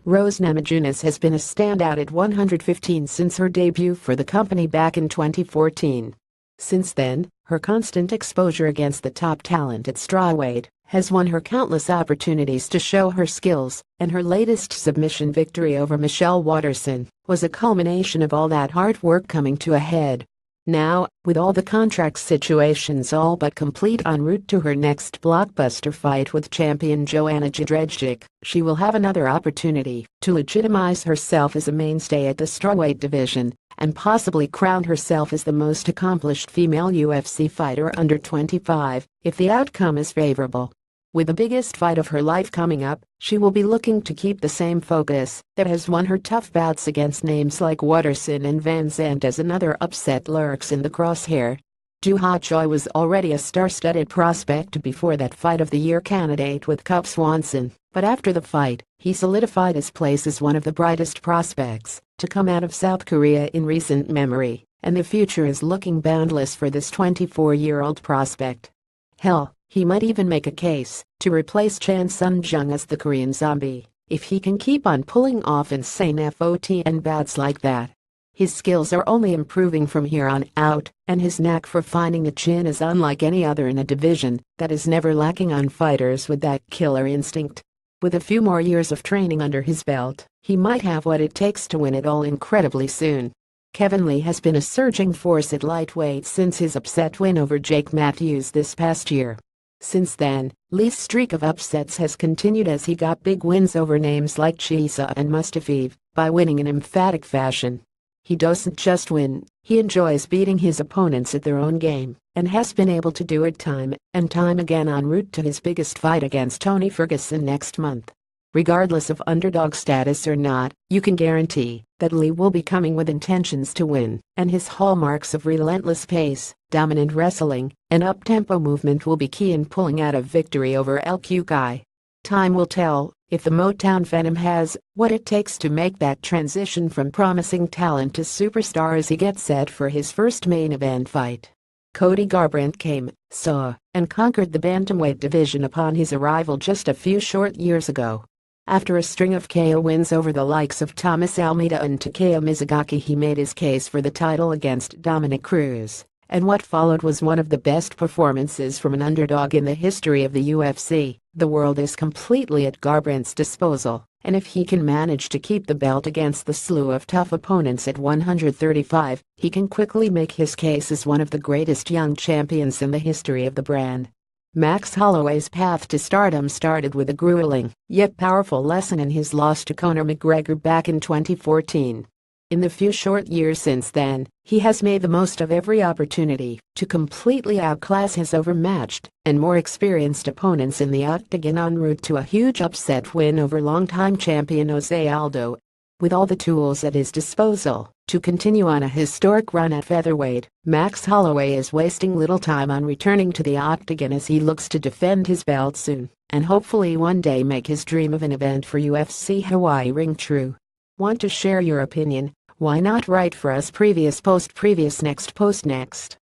Rose Namajunas has been a standout at 115 since her debut for the company back in 2014. Since then, her constant exposure against the top talent at strawweight has won her countless opportunities to show her skills, and her latest submission victory over Michelle Waterson was a culmination of all that hard work coming to a head. Now, with all the contract situations all but complete en route to her next blockbuster fight with champion Joanna Jędrzejczyk, she will have another opportunity to legitimize herself as a mainstay at the strawweight division and possibly crown herself as the most accomplished female UFC fighter under 25 if the outcome is favorable. With the biggest fight of her life coming up, she will be looking to keep the same focus that has won her tough bouts against names like Waterson and Van Zandt, as another upset lurks in the crosshair. Du Choi was already a star-studded prospect before that Fight of the Year candidate with Cub Swanson, but after the fight, he solidified his place as one of the brightest prospects to come out of South Korea in recent memory, and the future is looking boundless for this 24-year-old prospect. Hell, he might even make a case to replace Chan Sung-jung as the Korean Zombie if he can keep on pulling off insane FOTN bouts like that. His skills are only improving from here on out, and his knack for finding the chin is unlike any other in a division that is never lacking on fighters with that killer instinct. With a few more years of training under his belt, he might have what it takes to win it all incredibly soon. Kevin Lee has been a surging force at lightweight since his upset win over Jake Matthews this past year. Since then, Lee's streak of upsets has continued as he got big wins over names like Chiesa and Mustafaev by winning in emphatic fashion. He doesn't just win, he enjoys beating his opponents at their own game, and has been able to do it time and time again en route to his biggest fight against Tony Ferguson next month. Regardless of underdog status or not, you can guarantee that Lee will be coming with intentions to win, and his hallmarks of relentless pace, dominant wrestling, and up-tempo movement will be key in pulling out a victory over LQ Guy. Time will tell if the Motown Phenom has what it takes to make that transition from promising talent to superstar as he gets set for his first main event fight. Cody Garbrandt came, saw, and conquered the bantamweight division upon his arrival just a few short years ago. After a string of KO wins over the likes of Thomas Almeida and Takeya Mizugaki, he made his case for the title against Dominic Cruz, and what followed was one of the best performances from an underdog in the history of the UFC. The world is completely at Garbrandt's disposal, and if he can manage to keep the belt against the slew of tough opponents at 135, he can quickly make his case as one of the greatest young champions in the history of the brand. Max Holloway's path to stardom started with a grueling, yet powerful lesson in his loss to Conor McGregor back in 2014. In the few short years since then, he has made the most of every opportunity to completely outclass his overmatched and more experienced opponents in the octagon en route to a huge upset win over longtime champion Jose Aldo. With all the tools at his disposal to continue on a historic run at featherweight, Max Holloway is wasting little time on returning to the octagon as he looks to defend his belt soon and hopefully one day make his dream of an event for UFC Hawaii ring true. Want to share your opinion? Why not write for us? Previous post next.